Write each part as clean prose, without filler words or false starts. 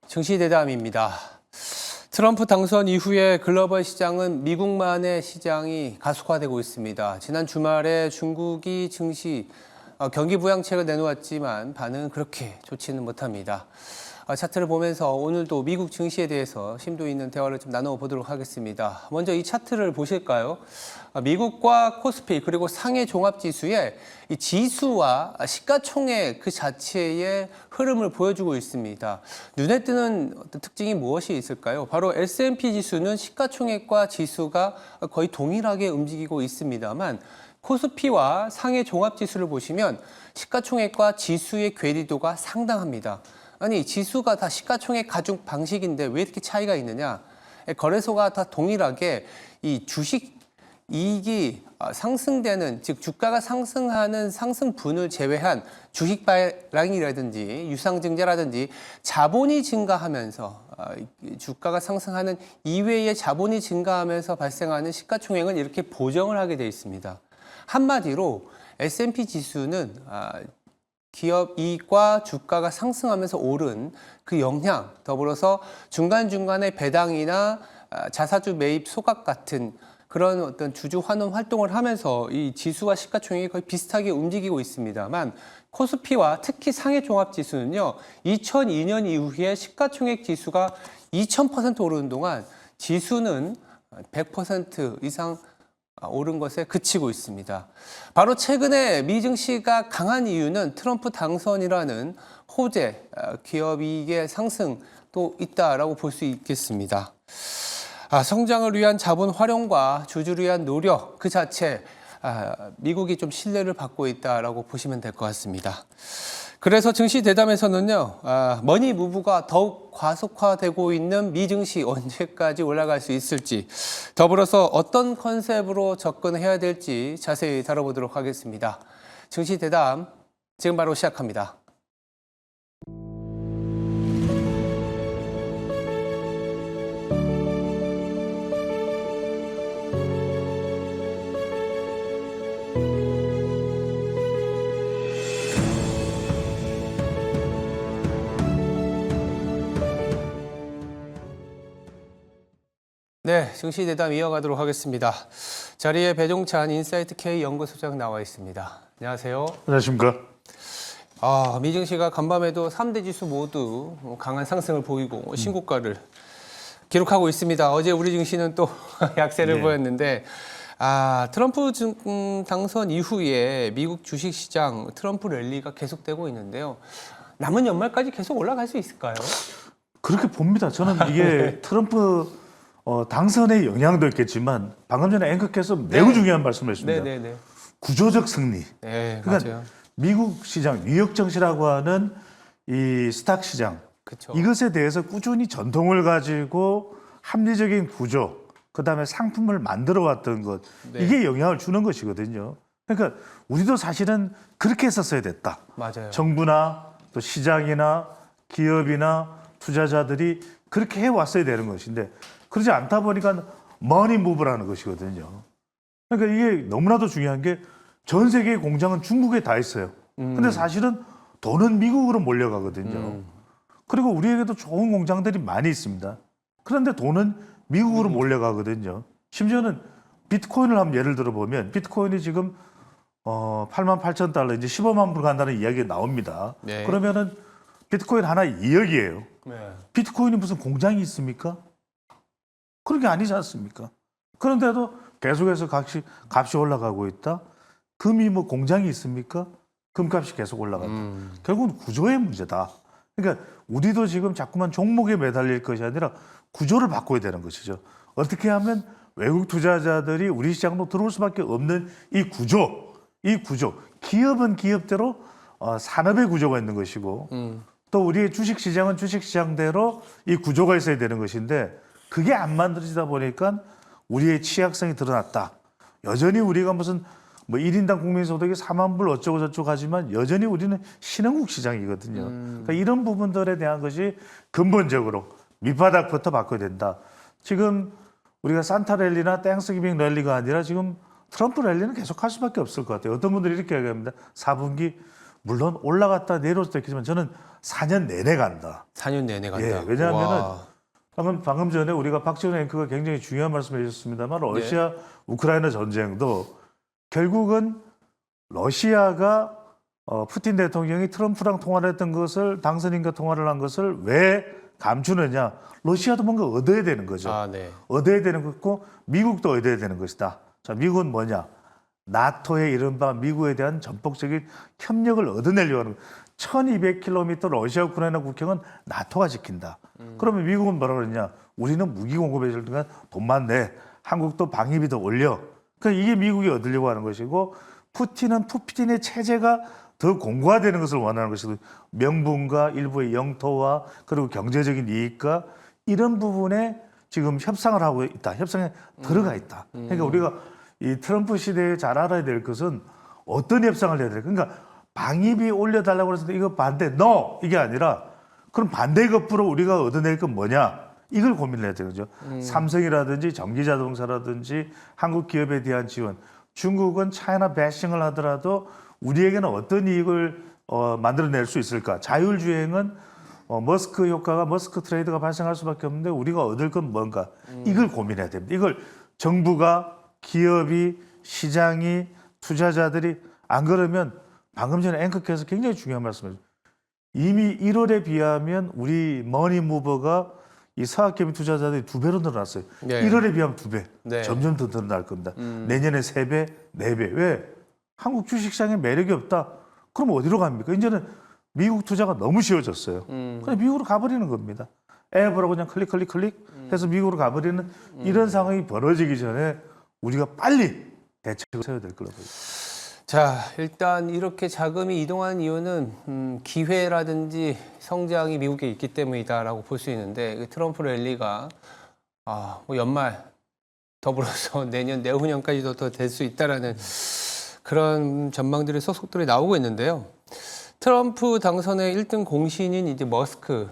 증시대담입니다. 트럼프 당선 이후에 글로벌 시장은 미국만의 시장이 가속화되고 있습니다. 지난 주말에 중국이 증시 경기 부양책을 내놓았지만 반응은 그렇게 좋지는 못합니다. 차트를 보면서 오늘도 미국 증시에 대해서 심도 있는 대화를 좀 나눠보도록 하겠습니다. 먼저 이 차트를 보실까요? 미국과 코스피 그리고 상해 종합지수의 이 지수와 시가총액 그 자체의 흐름을 보여주고 있습니다. 눈에 띄는 어떤 특징이 무엇이 있을까요? 바로 S&P 지수는 시가총액과 지수가 거의 동일하게 움직이고 있습니다만 코스피와 상해 종합지수를 보시면 시가총액과 지수의 괴리도가 상당합니다. 아니, 지수가 다 시가총액 가중 방식인데 왜 이렇게 차이가 있느냐? 거래소가 다 동일하게 이 주식 이익이 상승되는, 즉 주가가 상승하는 상승분을 제외한 주식 발행이라든지 유상증자라든지 자본이 증가하면서 주가가 상승하는 이외의 자본이 증가하면서 발생하는 시가총액은 이렇게 보정을 하게 돼 있습니다. 한마디로 S&P 지수는 기업 이익과 주가가 상승하면서 오른 그 영향, 더불어서 중간중간에 배당이나 자사주 매입 소각 같은 그런 어떤 주주 환원 활동을 하면서 이 지수와 시가총액이 거의 비슷하게 움직이고 있습니다만 코스피와 특히 상해 종합지수는요, 2002년 이후에 시가총액 지수가 2000% 오르는 동안 지수는 100% 이상 오른 것에 그치고 있습니다. 바로 최근에 미 증시가 강한 이유는 트럼프 당선이라는 호재, 기업 이익의 상승도 있다라고 볼 수 있겠습니다. 성장을 위한 자본 활용과 주주를 위한 노력 그 자체 미국이 좀 신뢰를 받고 있다라고 보시면 될 것 같습니다. 그래서 증시 대담에서는요, 머니 무브가 더욱 과속화되고 있는 미 증시 언제까지 올라갈 수 있을지, 더불어서 어떤 컨셉으로 접근해야 될지 자세히 다뤄보도록 하겠습니다. 증시 대담 지금 바로 시작합니다. 네, 증시 대담 이어가도록 하겠습니다. 자리에 배종찬 인사이트 K 연구소장 나와 있습니다. 안녕하세요. 안녕하십니까. 미 증시가 간밤에도 3대 지수 모두 강한 상승을 보이고 신고가를 기록하고 있습니다. 어제 우리 증시는 또 약세를 보였는데 트럼프 당선 이후에 미국 주식시장 트럼프 랠리가 계속되고 있는데요. 남은 연말까지 계속 올라갈 수 있을까요? 그렇게 봅니다. 저는 이게 트럼프 당선의 영향도 있겠지만 방금 전에 앵커께서 매우 중요한 말씀을 했습니다. 네. 구조적 승리. 네, 그러니까 맞아요. 미국 시장, 뉴욕 증시라고 하는 이 스탁 시장, 그쵸. 이것에 대해서 꾸준히 전통을 가지고 합리적인 구조, 그다음에 상품을 만들어 왔던 것, 이게 영향을 주는 것이거든요. 그러니까 우리도 사실은 그렇게 했었어야 됐다. 맞아요. 정부나 또 시장이나 기업이나 투자자들이 그렇게 해왔어야 되는 것인데 그러지 않다 보니까 머니 무브라는 것이거든요. 그러니까 이게 너무나도 중요한 게 전 세계의 공장은 중국에 다 있어요. 근데 사실은 돈은 미국으로 몰려가거든요. 그리고 우리에게도 좋은 공장들이 많이 있습니다. 그런데 돈은 미국으로 몰려가거든요. 심지어는 비트코인을 한번 예를 들어보면 비트코인이 지금 88,000달러 이제 15만 불 간다는 이야기가 나옵니다. 네. 그러면은 비트코인 하나 2억이에요. 네. 비트코인이 무슨 공장이 있습니까? 그런 게 아니지 않습니까? 그런데도 계속해서 값이 올라가고 있다. 금이 뭐 공장이 있습니까? 금값이 계속 올라간다. 결국은 구조의 문제다. 그러니까 우리도 지금 자꾸만 종목에 매달릴 것이 아니라 구조를 바꿔야 되는 것이죠. 어떻게 하면 외국 투자자들이 우리 시장으로 들어올 수밖에 없는 이 구조, 기업은 기업대로 산업의 구조가 있는 것이고 또 우리의 주식시장은 주식시장대로 이 구조가 있어야 되는 것인데 그게 안 만들어지다 보니까 우리의 취약성이 드러났다. 여전히 우리가 무슨 뭐 1인당 국민소득이 4만 불 어쩌고 저쩌고 하지만 여전히 우리는 신흥국 시장이거든요. 그러니까 이런 부분들에 대한 것이 근본적으로 밑바닥부터 바꿔야 된다. 지금 우리가 산타 랠리나 땡스기빙 랠리가 아니라 지금 트럼프 랠리는 계속 할 수밖에 없을 것 같아요. 어떤 분들이 이렇게 얘기합니다. 4분기 물론 올라갔다 내려왔다 했지만 저는 4년 내내 간다. 4년 내내 간다. 예, 왜냐하면은 와. 방금 전에 우리가 박지원 앵커가 굉장히 중요한 말씀을 해주셨습니다만 러시아 우크라이나 전쟁도 결국은 러시아가 푸틴 대통령이 트럼프랑 통화를 했던 것을 당선인과 통화를 한 것을 왜 감추느냐. 러시아도 뭔가 얻어야 되는 거죠. 아, 네. 얻어야 되는 것고 미국도 얻어야 되는 것이다. 자, 미국은 뭐냐. 나토의 이른바 미국에 대한 전폭적인 협력을 얻어내려고 하는 거예요. 1200km 러시아 우크라이나 국경은 나토가 지킨다. 그러면 미국은 뭐라 그러냐. 우리는 무기 공급해 줄 테니까 돈만 내. 한국도 방위비도 올려. 그러니까 이게 미국이 얻으려고 하는 것이고 푸틴은 푸틴의 체제가 더 공고화되는 것을 원하는 것이고 명분과 일부의 영토와 그리고 경제적인 이익과 이런 부분에 지금 협상을 하고 있다. 협상에 들어가 있다. 그러니까 우리가 이 트럼프 시대에 잘 알아야 될 것은 어떤 협상을 해야 될까. 그러니까 방위비 올려달라고 해서 이거 반대, no! 이게 아니라 그럼 반대 급부로 우리가 얻어낼 건 뭐냐? 이걸 고민을 해야 되는 거죠. 삼성이라든지 전기자동차라든지 한국 기업에 대한 지원. 중국은 차이나 배싱을 하더라도 우리에게는 어떤 이익을 만들어낼 수 있을까? 자율주행은 머스크 효과가 머스크 트레이드가 발생할 수밖에 없는데 우리가 얻을 건 뭔가? 이걸 고민해야 됩니다. 이걸 정부가 기업이 시장이 투자자들이 안 그러면 방금 전에 앵커께서 굉장히 중요한 말씀을 이미 1월에 비하면 우리 머니무버가 이 사학개미 투자자들이 2배로 늘어났어요. 네. 1월에 비하면 2배. 네. 점점 더 늘어날 겁니다. 내년에 3배, 4배. 왜? 한국 주식시장에 매력이 없다. 그럼 어디로 갑니까? 이제는 미국 투자가 너무 쉬워졌어요. 그냥 미국으로 가버리는 겁니다. 앱으로 그냥 클릭 해서 미국으로 가버리는 이런 상황이 벌어지기 전에 우리가 빨리 대책을 세워야 될 거라고 보입니다. 자, 일단 이렇게 자금이 이동하는 이유는 기회라든지 성장이 미국에 있기 때문이다라고 볼 수 있는데 그 트럼프 랠리가 뭐 연말 더불어서 내년 내후년까지도 더 될 수 있다라는 그런 전망들의 소속들이 나오고 있는데요. 트럼프 당선의 1등 공신인 이제 머스크,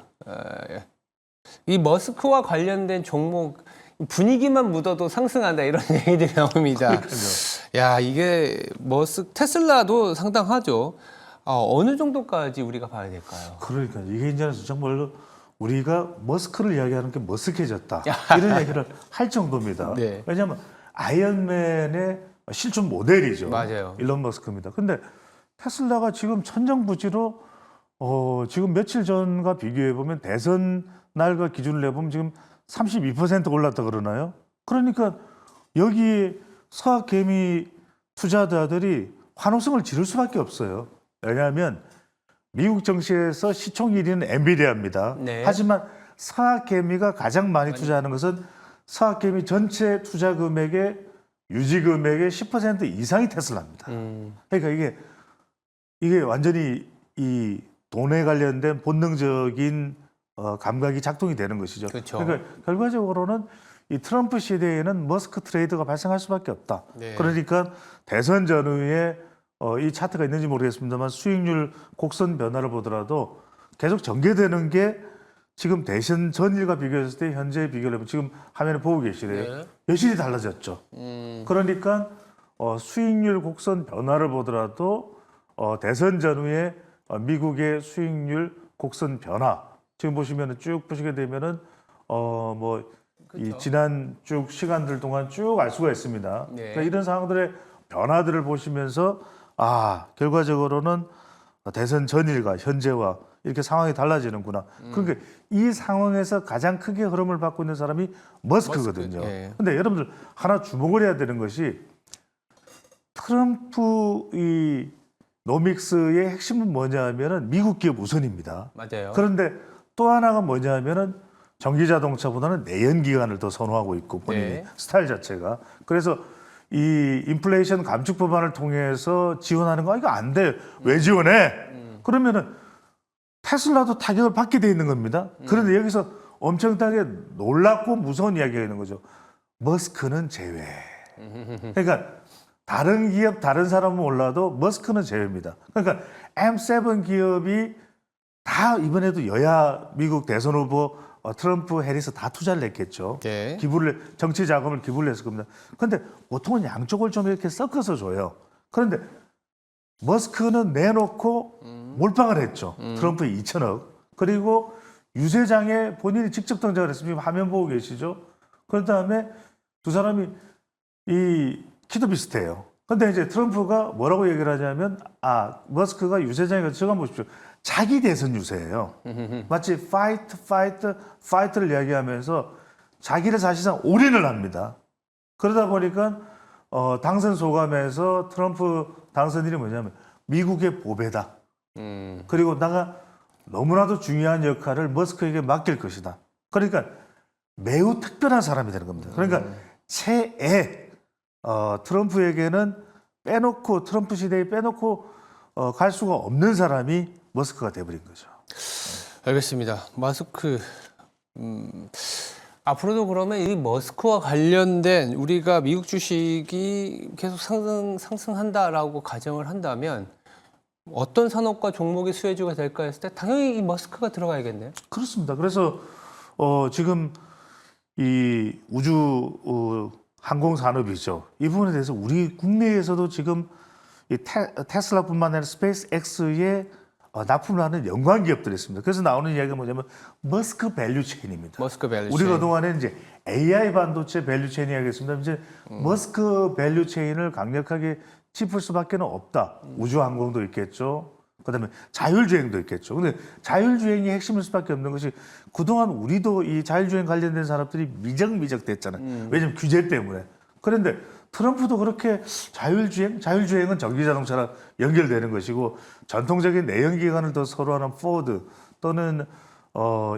이 머스크와 관련된 종목 분위기만 묻어도 상승한다 이런 얘기들이 나옵니다. 야, 이게 테슬라도 상당하죠. 어느 정도까지 우리가 봐야 될까요? 그러니까 이게 이제 정말 우리가 머스크를 이야기하는 게 머스크해졌다 이런 얘기를 할 정도입니다. 네. 왜냐하면 아이언맨의 실존 모델이죠. 맞아요. 일론 머스크입니다. 근데 테슬라가 지금 천정부지로 지금 며칠 전과 비교해 보면 대선 날과 기준을 내보면 지금 32% 올랐다 그러나요? 그러니까 여기 서학개미 투자자들이 환호성을 지를 수밖에 없어요. 왜냐하면 미국 정시에서 시총 1위는 엔비디아입니다. 네. 하지만 서학개미가 가장 많이 투자하는 것은 서학개미 전체 투자 금액의 유지 금액의 10% 이상이 테슬라입니다. 그러니까 이게 완전히 이 돈에 관련된 본능적인 감각이 작동이 되는 것이죠. 그렇죠. 그러니까 결과적으로는 이 트럼프 시대에는 머스크 트레이드가 발생할 수밖에 없다. 네. 그러니까 대선 전후에 이 차트가 있는지 모르겠습니다만 수익률 곡선 변화를 보더라도 계속 전개되는 게 지금 대선 전일과 비교했을 때 현재 비교를 해보면 지금 화면에 보고 계시네요. 네. 여실히 달라졌죠. 그러니까 수익률 곡선 변화를 보더라도 대선 전후에 미국의 수익률 곡선 변화 지금 보시면은 쭉 보시게 되면은 이 지난 쭉 시간들 동안 쭉 알 수가 있습니다. 네. 그러니까 이런 상황들의 변화들을 보시면서 결과적으로는 대선 전일과 현재와 이렇게 상황이 달라지는구나. 그러니까 이 상황에서 가장 크게 흐름을 받고 있는 사람이 머스크거든요. 예. 근데 여러분들 하나 주목을 해야 되는 것이 트럼프 이 노믹스의 핵심은 뭐냐 하면은 미국 기업 우선입니다. 맞아요. 그런데 또 하나가 뭐냐 하면은 전기자동차보다는 내연기관을 더 선호하고 있고 본인이 네. 스타일 자체가. 그래서 이 인플레이션 감축 법안을 통해서 지원하는 거 이거 안 돼. 왜 지원해? 그러면은 테슬라도 타격을 받게 돼 있는 겁니다. 그런데 여기서 엄청나게 놀랍고 무서운 이야기가 있는 거죠. 머스크는 제외. 그러니까 다른 기업, 다른 사람은 몰라도 머스크는 제외입니다. 그러니까 M7 기업이 다 이번에도 여야 미국 대선 후보 트럼프, 해리스 다 투자를 했겠죠. 네. 정치 자금을 기부를 했을 겁니다. 그런데 보통은 양쪽을 좀 이렇게 섞어서 줘요. 그런데 머스크는 내놓고 몰빵을 했죠. 트럼프의 2천억. 그리고 유세장에 본인이 직접 등장을 했습니다. 지금 화면 보고 계시죠? 그런 다음에 두 사람이 이 키도 비슷해요. 근데 이제 트럼프가 뭐라고 얘기를 하냐면, 머스크가 유세장에 가서 저거 보십시오. 자기 대선 유세예요. 마치 fight를 이야기하면서 자기를 사실상 올인을 합니다. 그러다 보니까 당선 소감에서 트럼프 당선인이 뭐냐면 미국의 보배다. 그리고 내가 너무나도 중요한 역할을 머스크에게 맡길 것이다. 그러니까 매우 특별한 사람이 되는 겁니다. 그러니까 최애 트럼프에게는 빼놓고 트럼프 시대에 빼놓고 갈 수가 없는 사람이 머스크가 돼버린 거죠. 알겠습니다. 머스크. 앞으로도 그러면 이 머스크와 관련된 우리가 미국 주식이 계속 상승한다라고 가정을 한다면 어떤 산업과 종목이 수혜주가 될까 했을 때 당연히 이 머스크가 들어가야겠네요. 그렇습니다. 그래서 지금 이 우주 항공 산업이죠. 이 부분에 대해서 우리 국내에서도 지금 이 테슬라뿐만 아니라 스페이스 X에 납품을 하는 연관 기업들이 있습니다. 그래서 나오는 이야기가 뭐냐면 머스크 밸류 체인입니다. 머스크 밸류 체인. 우리가 그동안에 이제 AI 반도체 밸류 체인 이야기했습니다. 이제 머스크 밸류 체인을 강력하게 짚을 수밖에 없다. 우주 항공도 있겠죠. 그다음에 자율주행도 있겠죠. 근데 자율주행이 핵심일 수밖에 없는 것이 그동안 우리도 이 자율주행 관련된 산업들이 미적미적 됐잖아요. 왜냐면 규제 때문에. 그런데 트럼프도 그렇게 자율주행은 전기자동차랑 연결되는 것이고 전통적인 내연기관을 더 선호하는 포드 또는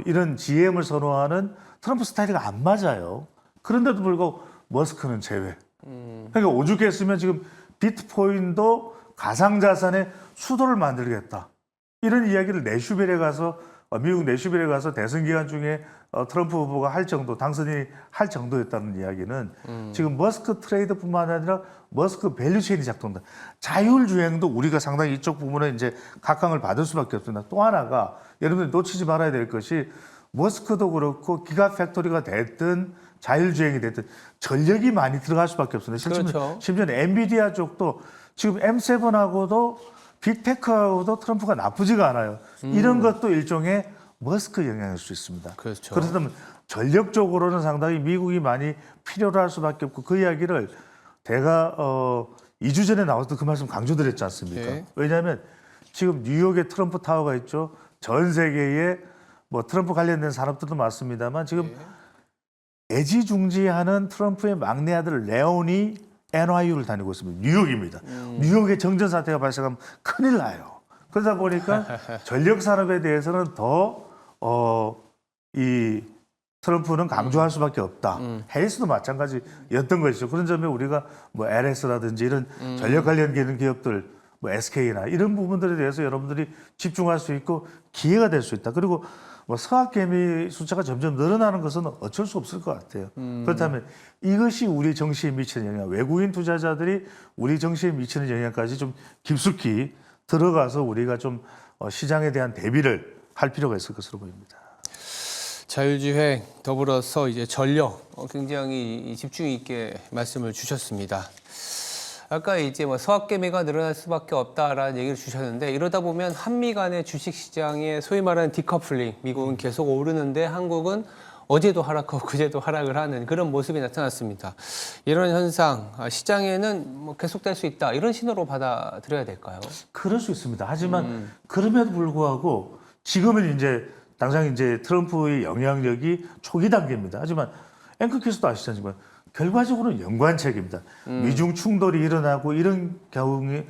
이런 GM을 선호하는 트럼프 스타일이 안 맞아요. 그런데도 불구하고 머스크는 제외. 그러니까 오죽했으면 지금 비트코인도 가상자산의 수도를 만들겠다. 이런 이야기를 내슈벨에 가서 미국 내슈벨에 가서 대선 기간 중에 트럼프 후보가 할 정도, 당선인이 할 정도였다는 이야기는 지금 머스크 트레이드뿐만 아니라 머스크 밸류체인이 작동한다. 자율주행도 우리가 상당히 이쪽 부분에 이제 각광을 받을 수밖에 없습니다. 또 하나가 여러분들 놓치지 말아야 될 것이 머스크도 그렇고 기가팩토리가 됐든 자율주행이 됐든 전력이 많이 들어갈 수밖에 없습니다. 그렇죠. 심지어 엔비디아 쪽도 지금 M7하고도 빅테크하고도 트럼프가 나쁘지가 않아요. 이런 것도 일종의 머스크 영향일 수 있습니다. 그렇죠. 그렇다면 전력적으로는 상당히 미국이 많이 필요로 할 수밖에 없고 그 이야기를 제가 2주 전에 나와서 그 말씀 강조드렸지 않습니까? 네. 왜냐하면 지금 뉴욕에 트럼프 타워가 있죠. 전 세계에 뭐 트럼프 관련된 산업들도 많습니다만 지금 애지중지하는 트럼프의 막내 아들 레온이 NYU를 다니고 있습니다. 뉴욕입니다. 뉴욕에 정전 사태가 발생하면 큰일 나요. 그러다 보니까 전력 산업에 대해서는 더 이 트럼프는 강조할 수밖에 없다. 해리스도 마찬가지였던 것이죠. 그런 점에 우리가 뭐 LS라든지 이런 전력 관련 기업들, 뭐 SK나 이런 부분들에 대해서 여러분들이 집중할 수 있고 기회가 될 수 있다. 그리고 뭐 서학개미 숫자가 점점 늘어나는 것은 어쩔 수 없을 것 같아요. 그렇다면 이것이 우리 정치에 미치는 영향, 외국인 투자자들이 우리 정치에 미치는 영향까지 좀 깊숙이 들어가서 우리가 좀 시장에 대한 대비를 할 필요가 있을 것으로 보입니다. 자율주행 더불어서 이제 전력 굉장히 집중 있게 말씀을 주셨습니다. 아까 이제 뭐 서학개미가 늘어날 수밖에 없다라는 얘기를 주셨는데 이러다 보면 한미 간의 주식 시장의 소위 말하는 디커플링, 미국은 계속 오르는데 한국은 어제도 하락하고 그제도 하락을 하는 그런 모습이 나타났습니다. 이런 현상 시장에는 뭐 계속될 수 있다 이런 신호로 받아들여야 될까요? 그럴 수 있습니다. 하지만 그럼에도 불구하고 지금은 이제 당장 이제 트럼프의 영향력이 초기 단계입니다. 하지만 앵커께서도 아시잖지만 결과적으로는 연관책입니다. 미중 충돌이 일어나고 이런 경우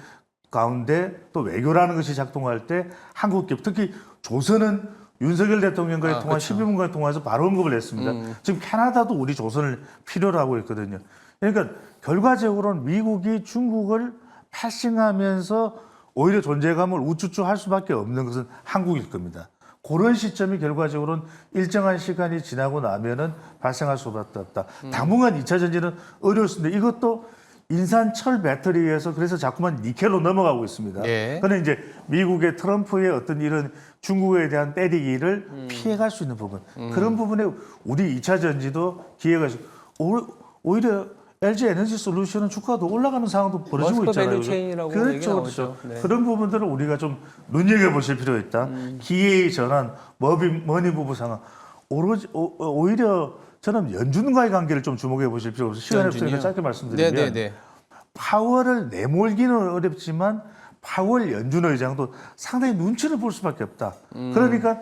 가운데 또 외교라는 것이 작동할 때 한국 기업 특히 조선은 윤석열 대통령과의 통화 그렇죠. 12분간의 통화에서 바로 언급을 했습니다. 지금 캐나다도 우리 조선을 필요로 하고 있거든요. 그러니까 결과적으로는 미국이 중국을 패싱하면서 오히려 존재감을 우쭈쭈 할 수밖에 없는 것은 한국일 겁니다. 그런 시점이 결과적으로는 일정한 시간이 지나고 나면은 발생할 수밖에 없다. 당분간 2차 전지는 어려웠습니다. 이것도 인산 철 배터리에서 그래서 자꾸만 니켈로 넘어가고 있습니다. 예. 그런데 이제 미국의 트럼프의 어떤 이런 중국에 대한 때리기를 피해갈 수 있는 부분. 그런 부분에 우리 2차 전지도 기회가 있고 오히려 LG 에너지 솔루션은 주가도 올라가는 상황도 벌어지고 머스크 있잖아요. 밸류 체인이라고 얘기 그렇죠, 나오죠. 그렇죠. 네. 그런 부분들을 우리가 좀 눈여겨보실 필요가 있다. 기회의 전환, 머니 부부 상황. 오히려 저는 연준과의 관계를 좀 주목해 보실 필요가 없어요. 시간이 없으니까 연준이요? 짧게 말씀드리면 네네네. 파월을 내몰기는 어렵지만 파월 연준 의장도 상당히 눈치를 볼 수밖에 없다. 그러니까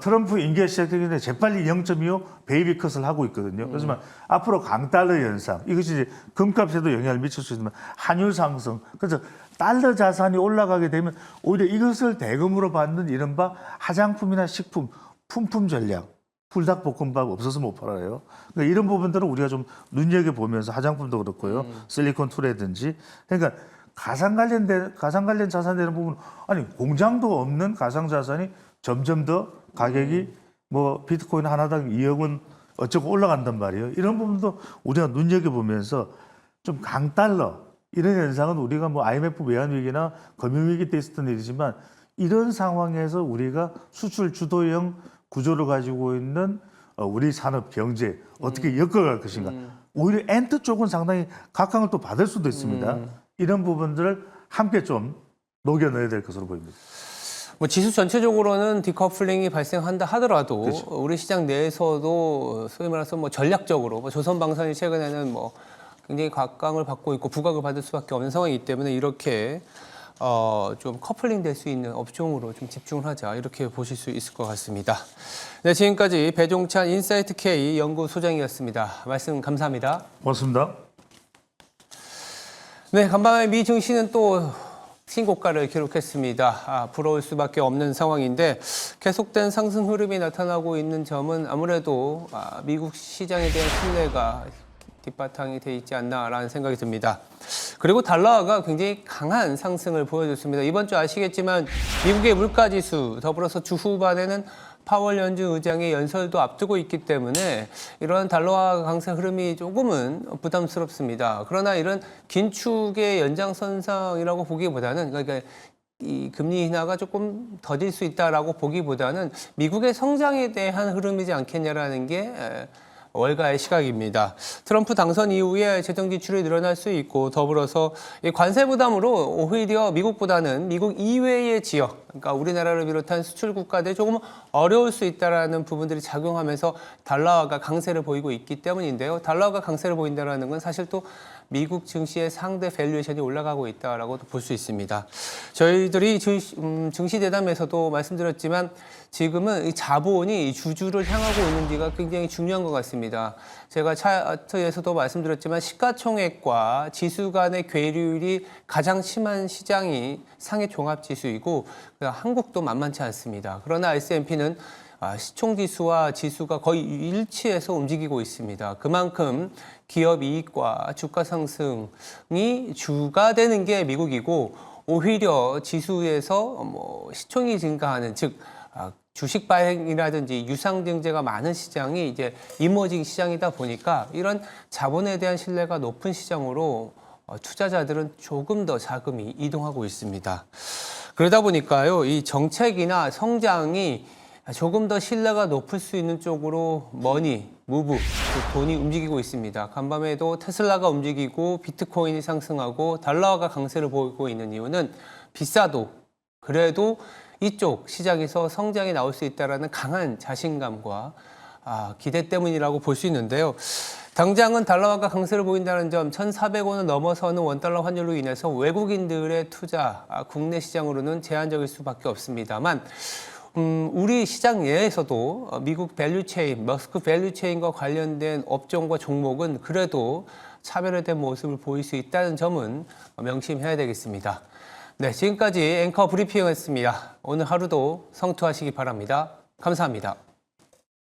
트럼프 임기가 시작되기 전에 재빨리 0.25 베이비 컷을 하고 있거든요. 그렇지만 앞으로 강달러 현상 이것이 이제 금값에도 영향을 미칠 수 있지만 환율 상승 그래서 달러 자산이 올라가게 되면 오히려 이것을 대금으로 받는 이른바 화장품이나 식품 품품 전략 불닭볶음밥 없어서 못 팔아요. 그러니까 이런 부분들은 우리가 좀 눈여겨보면서 화장품도 그렇고요. 실리콘 툴이라든지 그러니까 가상 관련 자산 되는 부분 아니 공장도 없는 가상 자산이 점점 더 가격이 뭐 비트코인 하나당 2억 원 어쩌고 올라간단 말이에요. 이런 부분도 우리가 눈여겨보면서 좀 강달러 이런 현상은 우리가 뭐 IMF 외환위기나 금융위기 때 있었던 일이지만 이런 상황에서 우리가 수출 주도형 구조를 가지고 있는 우리 산업 경제 어떻게 엮어갈 것인가. 오히려 엔트 쪽은 상당히 각광을 또 받을 수도 있습니다. 이런 부분들을 함께 좀 녹여넣어야 될 것으로 보입니다. 뭐 지수 전체적으로는 디커플링이 발생한다 하더라도 그렇죠. 우리 시장 내에서도 소위 말해서 뭐 전략적으로 뭐 조선방산이 최근에는 뭐 굉장히 각광을 받고 있고 부각을 받을 수밖에 없는 상황이기 때문에 이렇게 좀 커플링 될 수 있는 업종으로 좀 집중을 하자 이렇게 보실 수 있을 것 같습니다. 네, 지금까지 배종찬 인사이트 K 연구소장이었습니다. 말씀 감사합니다. 고맙습니다. 네, 간밤에 미 증시는 또 신고가를 기록했습니다. 부러울 수밖에 없는 상황인데 계속된 상승 흐름이 나타나고 있는 점은 아무래도 미국 시장에 대한 신뢰가 뒷바탕이 돼 있지 않나라는 생각이 듭니다. 그리고 달러가 굉장히 강한 상승을 보여줬습니다. 이번 주 아시겠지만 미국의 물가지수 더불어서 주 후반에는 파월 연준 의장의 연설도 앞두고 있기 때문에 이런 달러화 강세 흐름이 조금은 부담스럽습니다. 그러나 이런 긴축의 연장선상이라고 보기보다는 그러니까 이 금리 인하가 조금 더딜 수 있다라고 보기보다는 미국의 성장에 대한 흐름이지 않겠냐라는 게 월가의 시각입니다. 트럼프 당선 이후에 재정 지출이 늘어날 수 있고 더불어서 이 관세 부담으로 오히려 미국보다는 미국 이외의 지역, 그러니까 우리나라를 비롯한 수출 국가들이 조금 어려울 수 있다라는 부분들이 작용하면서 달러화가 강세를 보이고 있기 때문인데요. 달러화가 강세를 보인다라는 건 사실 또 미국 증시의 상대 밸류에이션이 올라가고 있다라고도 볼 수 있습니다. 저희들이 증시 대담에서도 말씀드렸지만 지금은 이 자본이 주주를 향하고 있는지가 굉장히 중요한 것 같습니다. 제가 차트에서도 말씀드렸지만 시가총액과 지수 간의 괴리율이 가장 심한 시장이 상해 종합지수이고 한국도 만만치 않습니다. 그러나 S&P는 시총지수와 지수가 거의 일치해서 움직이고 있습니다. 그만큼 기업 이익과 주가 상승이 주가 되는 게 미국이고 오히려 지수에서 뭐 시총이 증가하는 즉 주식 발행이라든지 유상증자가 많은 시장이 이제 이머징 시장이다 보니까 이런 자본에 대한 신뢰가 높은 시장으로 투자자들은 조금 더 자금이 이동하고 있습니다. 그러다 보니까요, 이 정책이나 성장이 조금 더 신뢰가 높을 수 있는 쪽으로 무브, 돈이 움직이고 있습니다. 간밤에도 테슬라가 움직이고 비트코인이 상승하고 달러화가 강세를 보이고 있는 이유는 비싸도 그래도 이쪽 시장에서 성장이 나올 수 있다는 강한 자신감과 기대 때문이라고 볼 수 있는데요. 당장은 달러화가 강세를 보인다는 점, 1,400원을 넘어서는 원달러 환율로 인해서 외국인들의 투자, 국내 시장으로는 제한적일 수밖에 없습니다만 우리 시장 내에서도 미국 밸류체인, 머스크 밸류체인과 관련된 업종과 종목은 그래도 차별화된 모습을 보일 수 있다는 점은 명심해야 되겠습니다. 네, 지금까지 앵커 브리핑이었습니다. 오늘 하루도 성투하시기 바랍니다. 감사합니다.